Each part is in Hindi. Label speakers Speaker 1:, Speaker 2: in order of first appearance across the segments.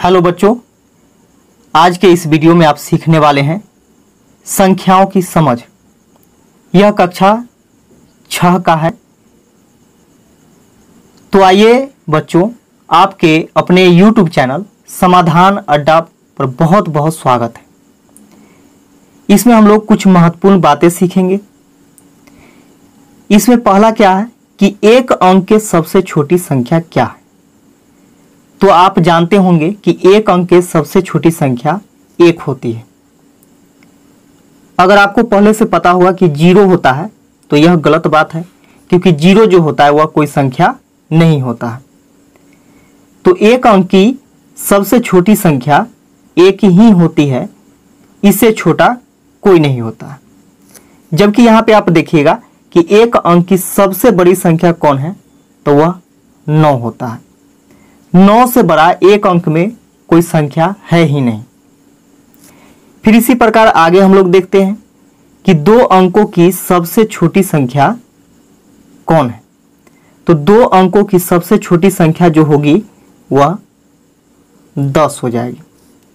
Speaker 1: हेलो बच्चों, आज के इस वीडियो में आप सीखने वाले हैं संख्याओं की समझ। यह कक्षा 6 का है। तो आइए बच्चों, आपके अपने YouTube चैनल समाधान अड्डा पर बहुत बहुत स्वागत है। इसमें हम लोग कुछ महत्वपूर्ण बातें सीखेंगे। इसमें पहला क्या है कि एक अंक के सबसे छोटी संख्या क्या है। तो आप जानते होंगे कि एक अंक के सबसे छोटी संख्या 1 होती है। अगर आपको पहले से पता हुआ कि 0 होता है तो यह गलत बात है, क्योंकि 0 जो होता है वह कोई संख्या नहीं होता है। तो एक अंक की सबसे छोटी संख्या 1 ही होती है, इससे छोटा कोई नहीं होता है। जबकि यहाँ पे आप देखिएगा कि एक अंक की सबसे बड़ी संख्या कौन है, तो वह 9 होता है। 9 से बड़ा एक अंक में कोई संख्या है ही नहीं। फिर इसी प्रकार आगे हम लोग देखते हैं कि 2 अंकों की सबसे छोटी संख्या कौन है। तो 2 अंकों की सबसे छोटी संख्या जो होगी वह 10 हो जाएगी,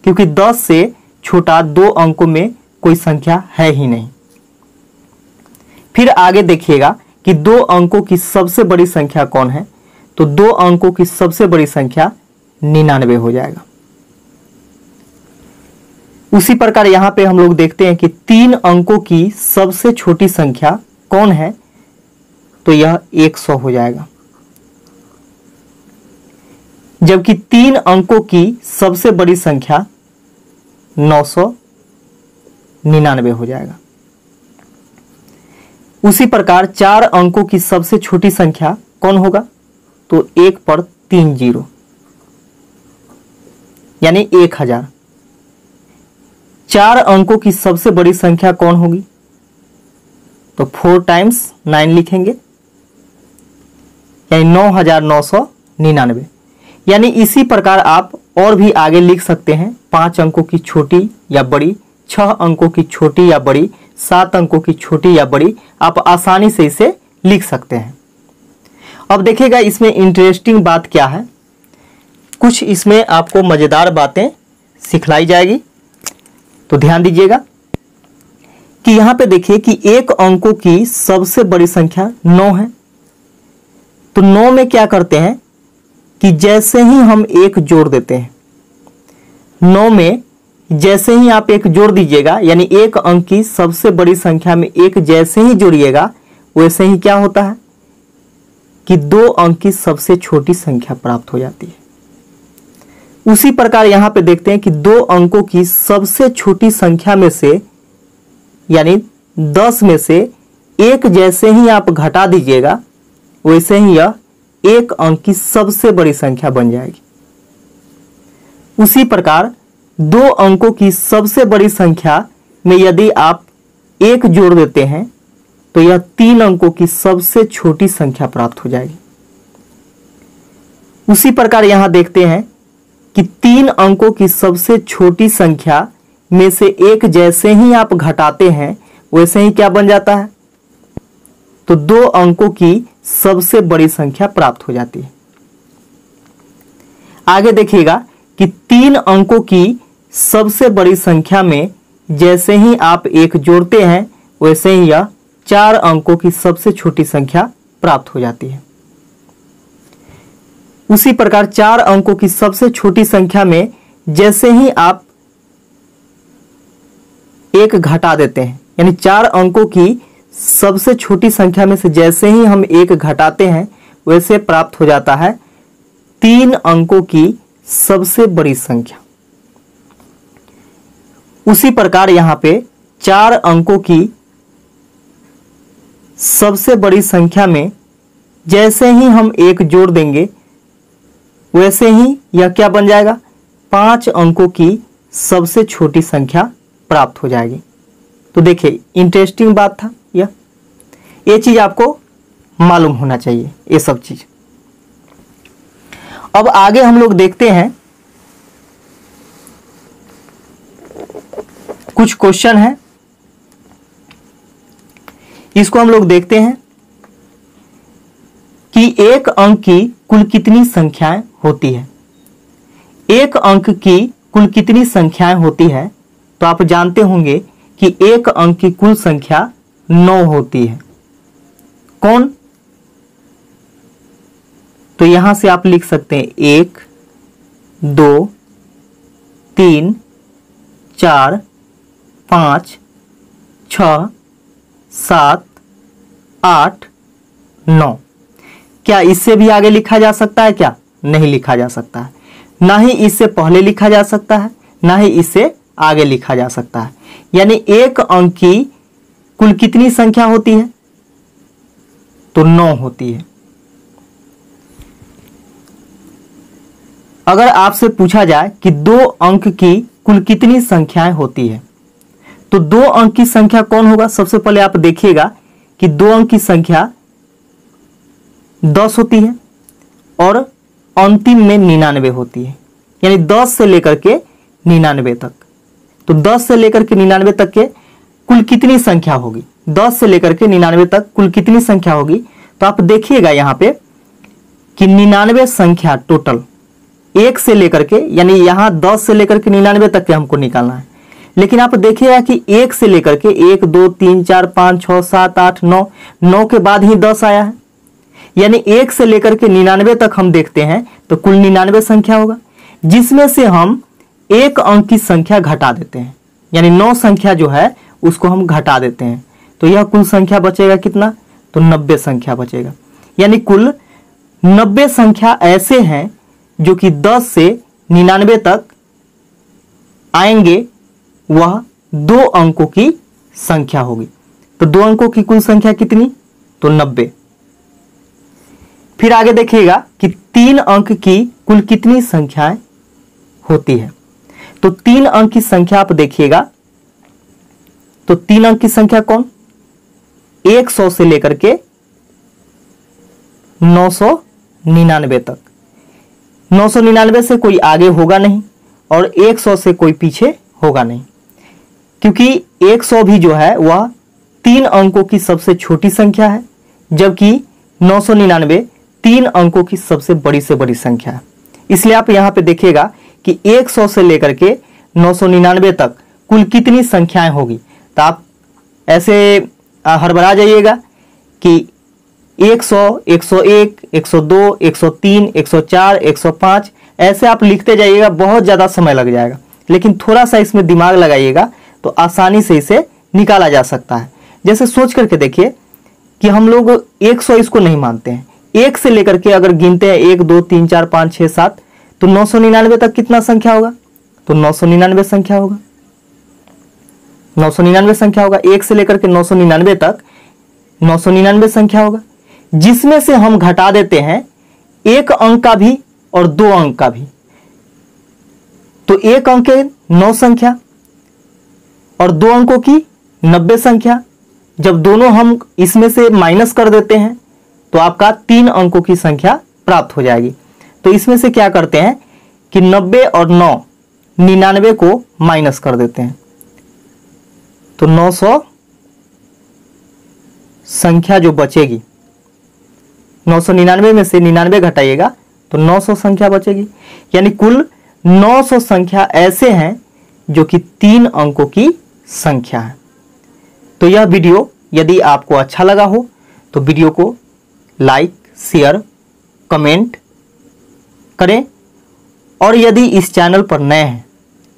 Speaker 1: क्योंकि 10 से छोटा 2 अंकों में कोई संख्या है ही नहीं। फिर आगे देखिएगा कि 2 अंकों की सबसे बड़ी संख्या कौन है। तो 2 अंकों की सबसे बड़ी संख्या 99 हो जाएगा। उसी प्रकार यहां पे हम लोग देखते हैं कि 3 अंकों की सबसे छोटी संख्या कौन है, तो यह 100 हो जाएगा। जबकि 3 अंकों की सबसे बड़ी संख्या 999 हो जाएगा। उसी प्रकार 4 अंकों की सबसे छोटी संख्या कौन होगा, तो 1 पर 3 जीरो यानी 1000। 4 अंकों की सबसे बड़ी संख्या कौन होगी, तो 4 टाइम्स 9 लिखेंगे यानी 9999। यानी इसी प्रकार आप और भी आगे लिख सकते हैं। 5 अंकों की छोटी या बड़ी, 6 अंकों की छोटी या बड़ी, 7 अंकों की छोटी या बड़ी, आप आसानी से इसे लिख सकते हैं। अब देखिएगा इसमें इंटरेस्टिंग बात क्या है। कुछ इसमें आपको मजेदार बातें सिखलाई जाएगी, तो ध्यान दीजिएगा कि यहां पे देखिए कि एक अंकों की सबसे बड़ी संख्या 9 है। तो 9 में क्या करते हैं कि जैसे ही हम 1 जोड़ देते हैं, 9 में जैसे ही आप 1 जोड़ दीजिएगा, यानी एक अंक की सबसे बड़ी संख्या में 1 जैसे ही जोड़िएगा, वैसे ही क्या होता है कि 2 अंक की सबसे छोटी संख्या प्राप्त हो जाती है। उसी प्रकार यहां पे देखते हैं कि 2 अंकों की सबसे छोटी संख्या में से, यानी 10 में से 1 जैसे ही आप घटा दीजिएगा, वैसे ही यह एक अंक की सबसे बड़ी संख्या बन जाएगी। उसी प्रकार 2 अंकों की सबसे बड़ी संख्या में यदि आप 1 जोड़ देते हैं, तो यह 3 अंकों की सबसे छोटी संख्या प्राप्त हो जाएगी। उसी प्रकार यहां देखते हैं कि 3 अंकों की सबसे छोटी संख्या में से 1 जैसे ही आप घटाते हैं, वैसे ही क्या बन जाता है, तो 2 अंकों की सबसे बड़ी संख्या प्राप्त हो जाती है। आगे देखिएगा कि 3 अंकों की सबसे बड़ी संख्या में जैसे ही आप 1 जोड़ते हैं, वैसे ही यह 4 अंकों की सबसे छोटी संख्या प्राप्त हो जाती है। उसी प्रकार 4 अंकों की सबसे छोटी संख्या में जैसे ही आप 1 घटा देते हैं, यानी 4 अंकों की सबसे छोटी संख्या में से जैसे ही हम 1 घटाते हैं, वैसे प्राप्त हो जाता है 3 अंकों की सबसे बड़ी संख्या। उसी प्रकार यहां पे 4 अंकों की सबसे बड़ी संख्या में जैसे ही हम 1 जोड़ देंगे, वैसे ही यह क्या बन जाएगा, 5 अंकों की सबसे छोटी संख्या प्राप्त हो जाएगी। तो देखिए इंटरेस्टिंग बात था ये चीज आपको मालूम होना चाहिए, ये सब चीज। अब आगे हम लोग देखते हैं, कुछ क्वेश्चन है, इसको हम लोग देखते हैं कि एक अंक की कुल कितनी संख्याएं होती है। एक अंक की कुल कितनी संख्याएं होती है, तो आप जानते होंगे कि एक अंक की कुल संख्या 9 होती है। कौन? तो यहां से आप लिख सकते हैं 1 2 3 4 5 6 7 8 9। क्या इससे भी आगे लिखा जा सकता है? क्या नहीं लिखा जा सकता है। ना ही इससे पहले लिखा जा सकता है, ना ही इससे आगे लिखा जा सकता है। यानी एक अंक की कुल कितनी संख्या होती है? तो 9 होती है। अगर आपसे पूछा जाए कि 2 अंक की कुल कितनी संख्याएं होती है, तो 2 अंक की संख्या कौन होगा? सबसे पहले आप देखिएगा कि 2 अंक की संख्या 10 होती है और अंतिम में 99 होती है। यानी 10 से लेकर के 99 तक। तो 10 से लेकर के 99 तक के कुल कितनी संख्या होगी? 10 से लेकर के 99 तक कुल कितनी संख्या होगी? तो आप देखिएगा यहां पे कि 99 संख्या टोटल 1 से लेकर के, यानी यहां 10 से लेकर के 99 तक के हमको निकालना है। लेकिन आप देखिएगा कि 1 से लेकर के 1 2 3 4 5 6 7 8 9, 9 के बाद ही 10 आया है। यानी 1 से लेकर के 99 तक हम देखते हैं तो कुल 99 संख्या होगा, जिसमें से हम एक अंक की संख्या घटा देते हैं। यानी 9 संख्या जो है उसको हम घटा देते हैं, तो यह कुल संख्या बचेगा कितना? तो 90 संख्या बचेगा। यानी कुल 90 संख्या ऐसे हैं जो कि 10 से 99 तक आएंगे, वह 2 अंकों की संख्या होगी। तो 2 अंकों की कुल संख्या कितनी? तो 90। फिर आगे देखिएगा कि 3 अंक की कुल कितनी संख्याएं होती है। तो 3 अंक की संख्या आप देखिएगा, तो 3 अंक की संख्या कौन? 100 से लेकर के 999 तक। 999 से कोई आगे होगा नहीं और 100 से कोई पीछे होगा नहीं, क्योंकि 100 भी जो है वह 3 अंकों की सबसे छोटी संख्या है, जबकि 999 3 अंकों की सबसे बड़ी से बड़ी संख्या है। इसलिए आप यहां पे देखिएगा कि 100 से लेकर के 999 तक कुल कितनी संख्याएं होगी। तो आप ऐसे हड़बड़ा जाइएगा कि 100, 101, 102, 103, 104, 105 ऐसे आप लिखते जाइएगा, बहुत ज़्यादा समय लग जाएगा। लेकिन थोड़ा सा इसमें दिमाग लगाइएगा तो आसानी से इसे निकाला जा सकता है। जैसे सोच करके देखिए कि हम लोग 100 इसको नहीं मानते हैं। 1 से लेकर के अगर गिनते हैं 1 2 3 4 5 6 7, तो 999 तक कितना संख्या होगा? तो 999 संख्या होगा। 999 संख्या होगा। 1 से लेकर के 999 तक 999 संख्या होगा, जिसमें से हम घटा देते हैं 1 अंक का भी और 2 अंक का भी। तो 1 अंक के 9 संख्या और 2 अंकों की 90 संख्या। जब दोनों हम इसमें से माइनस कर देते हैं तो आपका 3 अंकों की संख्या प्राप्त हो जाएगी। तो इसमें से क्या करते हैं कि 90 और 9 99 को माइनस कर देते हैं, तो 900 संख्या जो बचेगी, 999 में से 99 घटाइएगा तो 900 संख्या बचेगी। यानी कुल 900 संख्या ऐसे हैं जो कि 3 अंकों की संख्या है। तो यह वीडियो यदि आपको अच्छा लगा हो तो वीडियो को लाइक, शेयर, कमेंट करें, और यदि इस चैनल पर नए हैं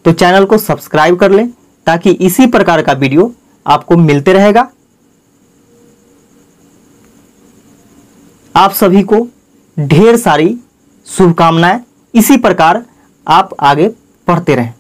Speaker 1: तो चैनल को सब्सक्राइब कर लें, ताकि इसी प्रकार का वीडियो आपको मिलते रहेगा। आप सभी को ढेर सारी शुभकामनाएं। इसी प्रकार आप आगे पढ़ते रहें।